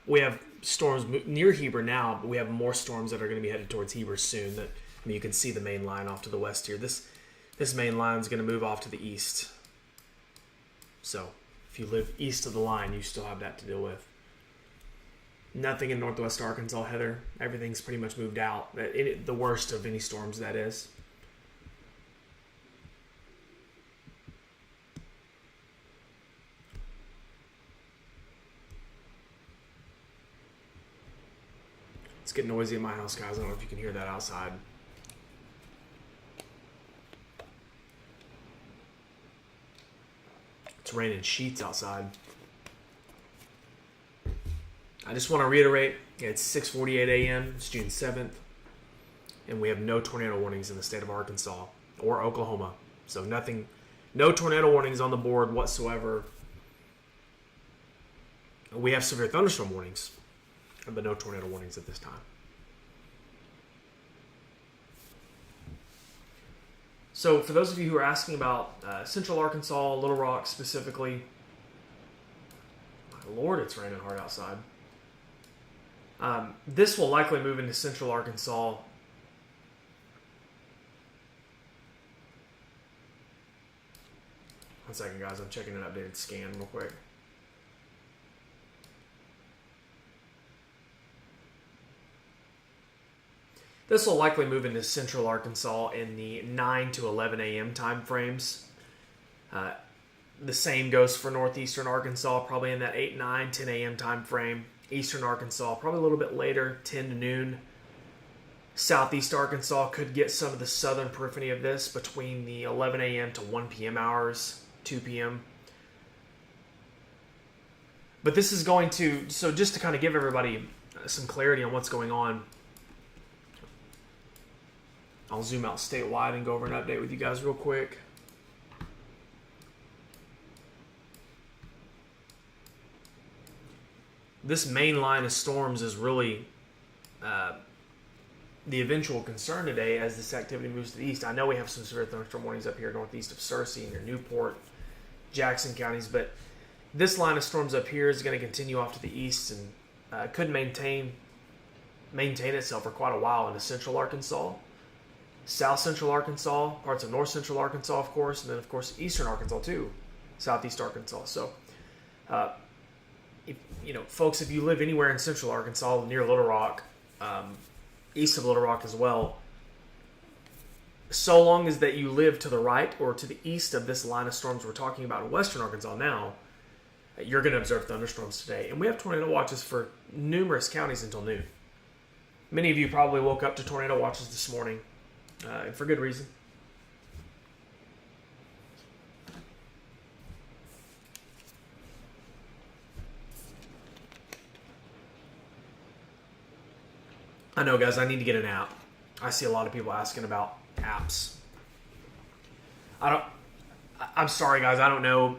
We have storms near Heber now, but we have more storms that are going to be headed towards Heber soon. You can see the main line off to the west here. This main line is going to move off to the east. So if you live east of the line, you still have that to deal with. Nothing in northwest Arkansas, Heather. Everything's pretty much moved out. The worst of any storms, that is. It's getting noisy in my house, guys. I don't know if you can hear that outside. It's raining sheets outside. I just want to reiterate, it's 6:48 a.m. It's June 7th, and we have no tornado warnings in the state of Arkansas or Oklahoma. So no tornado warnings on the board whatsoever. We have severe thunderstorm warnings, but no tornado warnings at this time. So for those of you who are asking about Central Arkansas, Little Rock specifically, my Lord, it's raining hard outside. This will likely move into Central Arkansas. One second, guys. I'm checking an updated scan real quick. This will likely move into Central Arkansas in the 9 to 11 a.m. time frames. The same goes for northeastern Arkansas, probably in that 8, 9, 10 a.m. time frame. Eastern Arkansas, probably a little bit later, 10 to noon. Southeast Arkansas could get some of the southern periphery of this between the 11 a.m. to 1 p.m. hours, 2 p.m. But this is going to, so just to kind of give everybody some clarity on what's going on, I'll zoom out statewide and go over an update with you guys real quick. This main line of storms is really the eventual concern today as this activity moves to the east. I know we have some severe thunderstorm warnings up here northeast of Searcy and near Newport, Jackson counties, but this line of storms up here is going to continue off to the east and could maintain itself for quite a while into central Arkansas, south central Arkansas, parts of north central Arkansas, of course, and then, of course, eastern Arkansas, too, southeast Arkansas. So, folks, if you live anywhere in central Arkansas, near Little Rock, east of Little Rock as well, so long as that you live to the right or to the east of this line of storms we're talking about in western Arkansas now, you're going to observe thunderstorms today. And we have tornado watches for numerous counties until noon. Many of you probably woke up to tornado watches this morning, and for good reason. I know, guys, I need to get an app. I see a lot of people asking about apps. I'm sorry, guys, I don't know.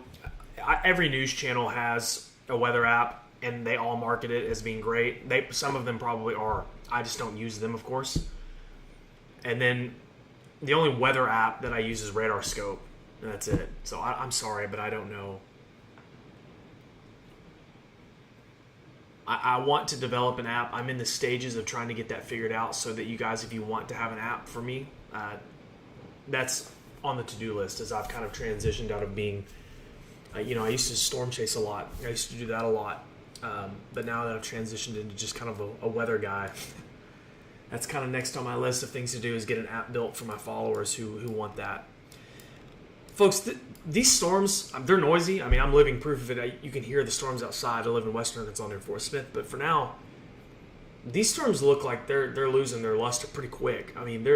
Every news channel has a weather app, and they all market it as being great. Some of them probably are. I just don't use them, of course. And then the only weather app that I use is Radar Scope, and that's it. So I'm sorry, but I don't know I want to develop an app. I'm in the stages of trying to get that figured out so that you guys, if you want to have an app for me, that's on the to-do list as I've kind of transitioned out of being, I used to storm chase a lot. I used to do that a lot. But now that I've transitioned into just kind of a weather guy, that's kind of next on my list of things to do is get an app built for my followers who want that. Folks, these storms, they're noisy. I mean, I'm living proof of it. You can hear the storms outside. I live in Western Arkansas near Fort Smith. But for now, these storms look like they're losing their luster pretty quick. I mean,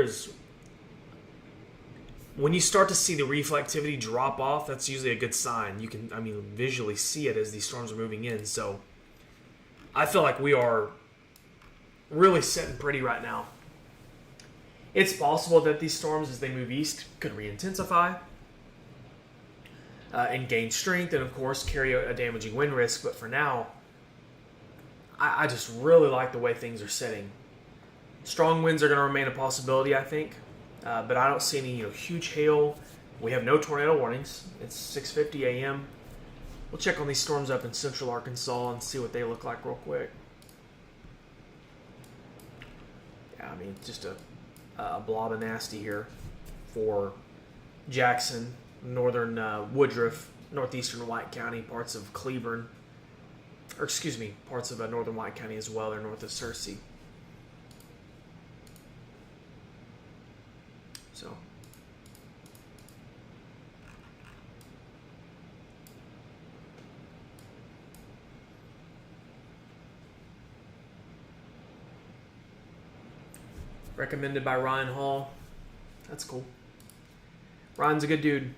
when you start to see the reflectivity drop off, that's usually a good sign. You can, visually see it as these storms are moving in. So I feel like we are really sitting pretty right now. It's possible that these storms, as they move east, could re-intensify and gain strength, and of course carry a damaging wind risk. But for now, I just really like the way things are sitting. Strong winds are going to remain a possibility, I think, but I don't see any huge hail. We have no tornado warnings. It's 6:50 a.m. We'll check on these storms up in central Arkansas and see what they look like real quick. Yeah, just a blob of nasty here for Jackson, northern Woodruff, northeastern White County, parts of Cleburne, parts of northern White County as well. They're north of Searcy. So, recommended by Ryan Hall. That's cool. Ryan's a good dude.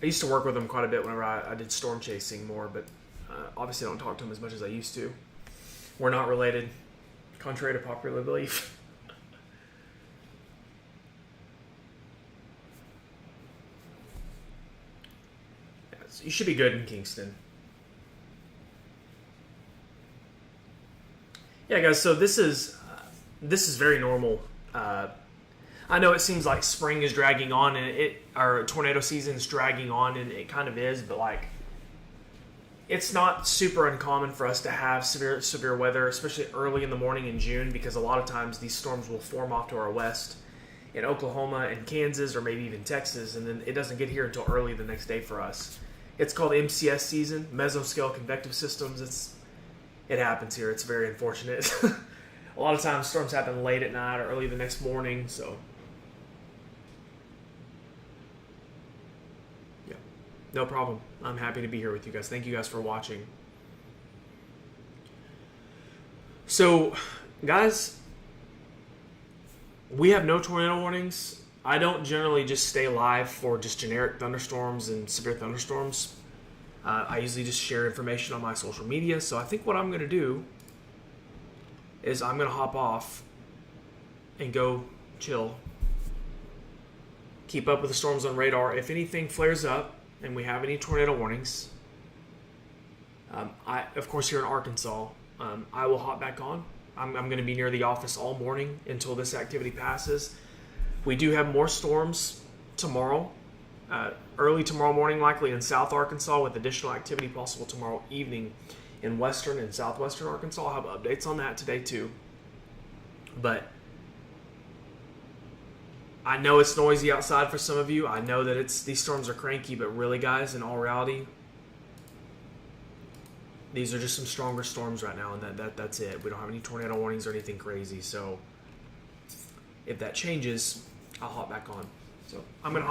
I used to work with him quite a bit whenever I did storm chasing more, but obviously I don't talk to him as much as I used to. We're not related, contrary to popular belief. You should be good in Kingston. Yeah, guys. So this is very normal. I know it seems like spring is dragging on, and our tornado season is dragging on, and it kind of is. But it's not super uncommon for us to have severe weather, especially early in the morning in June, because a lot of times these storms will form off to our west in Oklahoma and Kansas, or maybe even Texas, and then it doesn't get here until early the next day for us. It's called MCS season, mesoscale convective systems. It happens here. It's very unfortunate. A lot of times storms happen late at night or early the next morning, so yeah, no problem. I'm happy to be here with you guys. Thank you guys for watching. So, guys, we have no tornado warnings. I don't generally just stay live for just generic thunderstorms and severe thunderstorms. I usually just share information on my social media. So I think what I'm going to do is I'm going to hop off and go chill. Keep up with the storms on radar. If anything flares up and we have any tornado warnings, of course here in Arkansas, I will hop back on. I'm going to be near the office all morning until this activity passes. We do have more storms tomorrow, early tomorrow morning likely in South Arkansas, with additional activity possible tomorrow evening in western and southwestern Arkansas. I'll have updates on that today too. But I know it's noisy outside for some of you. I know that these storms are cranky, but really, guys, in all reality, these are just some stronger storms right now, and that's it. We don't have any tornado warnings or anything crazy. So if that changes, I'll hop back on. So I'm going to